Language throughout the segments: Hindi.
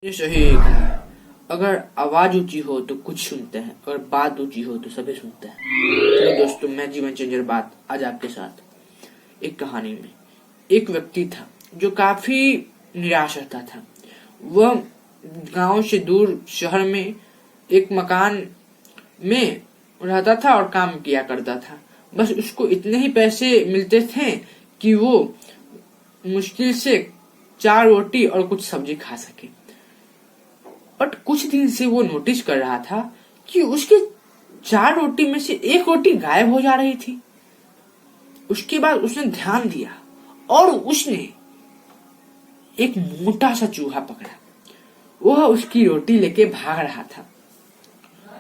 ये सही कहा है। अगर आवाज ऊंची हो तो कुछ सुनते हैं, अगर बात ऊंची हो तो सभी सुनते हैं। चलो दोस्तों, मैं जीवन चेंजर बात आज आपके साथ एक कहानी में एक व्यक्ति था जो काफी निराश रहता था। वह गांव से दूर शहर में एक मकान में रहता था और काम किया करता था। बस उसको इतने ही पैसे मिलते थे कि वो मुश्किल से 4 रोटी और कुछ सब्जी खा सके। बट कुछ दिन से वो नोटिस कर रहा था कि उसके 4 रोटी में से एक रोटी गायब हो जा रही थी। उसके बाद उसने ध्यान दिया और उसने एक मोटा सा चूहा पकड़ा। वह उसकी रोटी लेके भाग रहा था।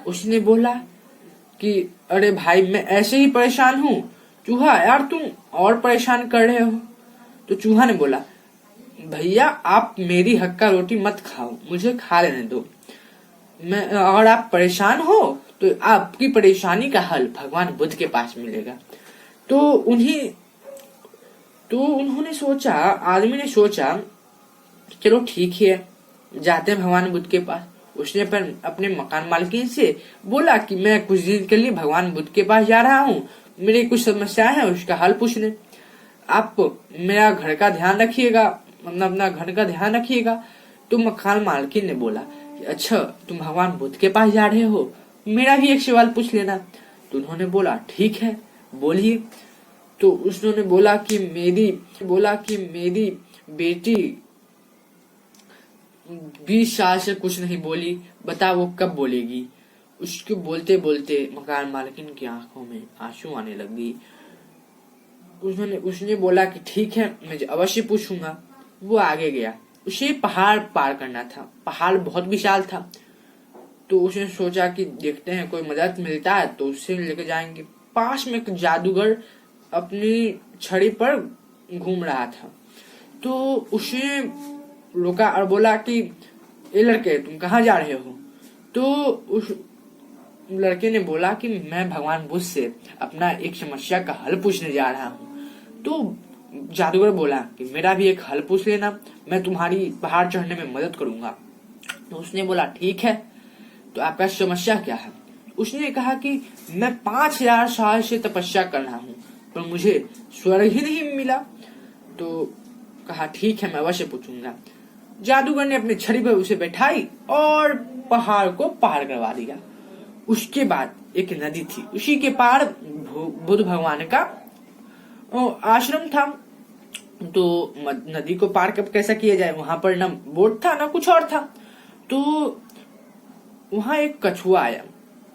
उसने बोला कि अरे भाई, मैं ऐसे ही परेशान हूँ। चूहा, यार तुम और परेशान कर रहे हो। तो चूहा ने बोला, भैया आप मेरी हक का रोटी मत खाओ, मुझे खा लेने दो। मैं अगर आप परेशान हो तो आपकी परेशानी का हल भगवान बुद्ध के पास मिलेगा। तो उन्होंने सोचा, आदमी ने सोचा, चलो ठीक है, जाते हैं भगवान बुद्ध के पास। उसने अपने मकान मालकिन से बोला कि मैं कुछ दिन के लिए भगवान बुद्ध के पास जा रहा हूँ, मेरी कुछ समस्याएं हैं, उसका हल पूछने। आप मेरा घर का ध्यान रखिएगा, अपना घर का ध्यान रखिएगा। तो मकान मालकिन ने बोला कि अच्छा, तुम भगवान बुद्ध के पास जा रहे हो, मेरा भी एक सवाल पूछ लेना। तो उन्होंने बोला ठीक है, बोलिए। तो उसने बोला कि मेरी बेटी 20 साल से कुछ नहीं बोली, बता वो कब बोलेगी। उसको बोलते बोलते मकान मालकिन की आंखों में आंसू आने लग गई। उसने बोला कि ठीक है, मैं अवश्य पूछूंगा। वो आगे गया। उसे पहाड़ पार करना था। पहाड़ बहुत विशाल था। तो उसने सोचा कि देखते हैं कोई मदद मिलता है तो उससे लेकर जाएंगे। पास में एक जादूगर अपनी छड़ी पर घूम रहा था। तो उसे रोका और बोला कि ये लड़के, तुम कहाँ जा रहे हो। तो उस लड़के ने बोला कि मैं भगवान बुद्ध से अपना एक समस्या का हल पूछने जा रहा हूँ। तो जादूगर बोला कि मेरा भी एक हल पूछ लेना, मैं तुम्हारी पहाड़ चढ़ने में मदद करूंगा। तो उसने बोला ठीक है, तो आपका समस्या क्या है। उसने कहा कि मैं 5000 साल से तपस्या कर रहा हूँ पर मुझे स्वर्ग ही नहीं मिला। तो कहा ठीक है, मैं अवश्य पूछूंगा। जादूगर ने अपनी छड़ी पर उसे बैठाई और पहाड़ को पार करवा दिया। उसके बाद एक नदी थी, उसी के पार बुद्ध भगवान का आश्रम था। तो नदी को पार कब कैसा किया जाए, वहां पर न बोट था न कुछ और था। तो वहां एक कछुआ आया।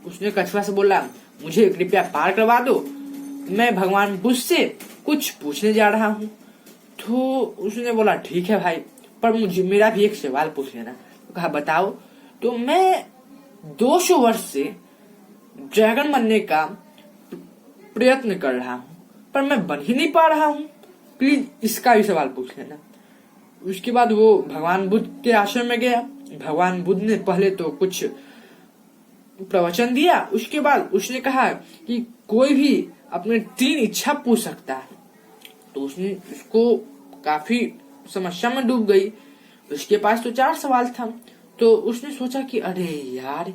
उसने कछुआ से बोला, मुझे कृपया पार करवा दो, मैं भगवान बुद्ध से कुछ पूछने जा रहा हूँ। तो उसने बोला ठीक है भाई, पर मुझे मेरा भी एक सवाल पूछ लेना। तो कहा बताओ। तो मैं 200 वर्ष से ड्रैगन बनने का प्रयत्न कर रहा हूँ पर मैं बन ही नहीं पा रहा हूँ, प्लीज इसका भी सवाल पूछ लेना। उसके बाद वो भगवान बुद्ध के आश्रम में गया। भगवान बुद्ध ने पहले तो कुछ प्रवचन दिया। उसके बाद उसने कहा कि कोई भी अपने 3 इच्छा पूछ सकता है। तो उसको काफी समस्या में डूब गई। उसके पास तो 4 सवाल था। तो उसने सोचा कि अरे यार,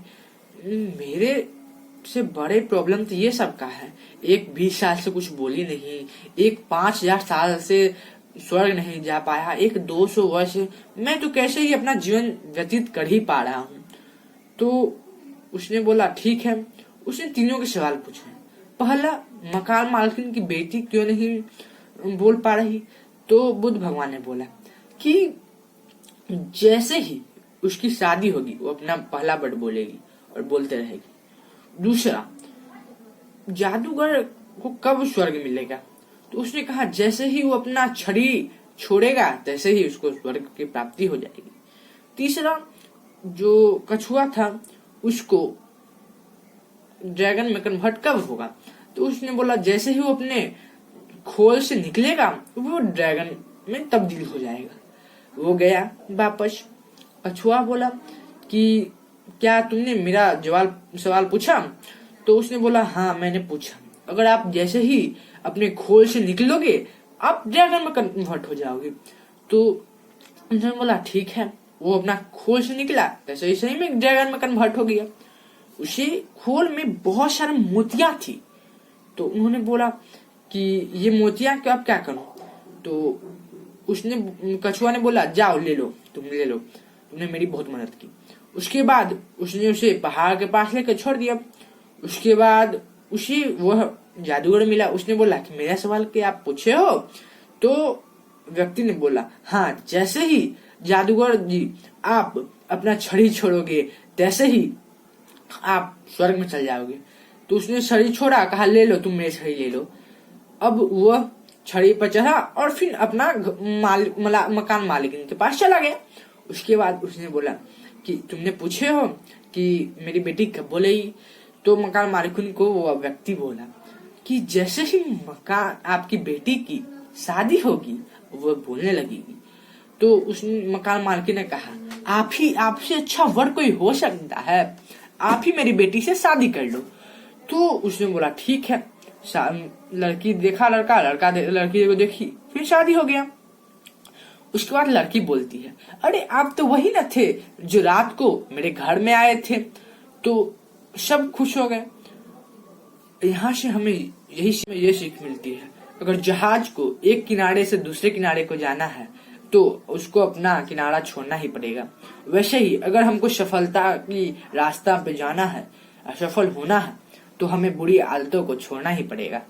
मेरे से बड़े प्रॉब्लम तो ये सब का है। एक 20 साल से कुछ बोली नहीं, एक 5000 साल से स्वर्ग नहीं जा पाया, एक 200 वर्ष, मैं तो कैसे ही अपना जीवन व्यतीत कर ही पा रहा हूँ। तो उसने बोला ठीक है। उसने तीनों के सवाल पूछे। पहला, मकान मालकिन की बेटी क्यों नहीं बोल पा रही। तो बुद्ध भगवान ने बोला कि जैसे ही उसकी शादी होगी वो अपना पहला वर्ड बोलेगी और बोलते रहेगी। दूसरा, जादूगर को कब स्वर्ग मिलेगा। तो उसने कहा जैसे ही वो अपना छड़ी छोड़ेगा तैसे ही उसको स्वर्ग की प्राप्ति हो जाएगी। तीसरा, जो कछुआ था उसको ड्रैगन में कन्वर्ट कब होगा। तो उसने बोला जैसे ही वो अपने खोल से निकलेगा वो ड्रैगन में तब्दील हो जाएगा। वो गया वापस। कछुआ बोला कि क्या तुमने मेरा सवाल पूछा। तो उसने बोला हाँ, मैंने पूछा। अगर आप जैसे ही अपने खोल से निकलोगे आप ड्रैगन में कन्वर्ट हो जाओगे। तो उन्होंने बोला ठीक है, वो अपना खोल से निकला, तैसे ही सही में ड्रैगन में कन्वर्ट हो गया। उसे खोल में बहुत सारे मोतियां थी। तो उन्होंने बोला कि ये मोतियां क्या, अब क्या करूं? तो उसने, कछुआ ने बोला, जाओ ले लो, तुम ले लो, तुमने मेरी बहुत मदद की। उसके बाद उसने उसे पहाड़ के पास लेकर छोड़ दिया। उसके बाद उसे वह जादूगर मिला। उसने बोला कि मेरा सवाल क्या आप पूछे हो? तो व्यक्ति ने बोला, हाँ, जैसे ही जादूगर जी आप अपना छड़ी छोड़ोगे तैसे ही आप स्वर्ग में चल जाओगे। तो उसने छड़ी छोड़ा, कहा ले लो, तुम मेरी छड़ी ले लो। अब वह छड़ी पर चढ़ा और फिर अपना मकान मालिक के पास चला गया। उसके बाद उसने बोला कि तुमने पूछे हो कि मेरी बेटी कब बोलेगी? तो मकान मालिक को वो व्यक्ति बोला कि जैसे ही मकान आपकी बेटी की शादी होगी वह बोलने लगेगी। तो उस मकान मालिक ने कहा, आपसे अच्छा वर कोई हो सकता है, आप ही मेरी बेटी से शादी कर लो। तो उसने बोला ठीक है। लड़की देखा, लड़का लड़की को देखी, फिर शादी हो गया। उसके बाद लड़की बोलती है, अरे आप तो वही न थे जो रात को मेरे घर में आए थे? तो सब खुश हो गए। यहाँ से हमें ये सीख मिलती है, अगर जहाज को एक किनारे से दूसरे किनारे को जाना है तो उसको अपना किनारा छोड़ना ही पड़ेगा। वैसे ही अगर हमको सफलता की रास्ता पे जाना है, सफल होना है, तो हमें बुरी आदतों को छोड़ना ही पड़ेगा।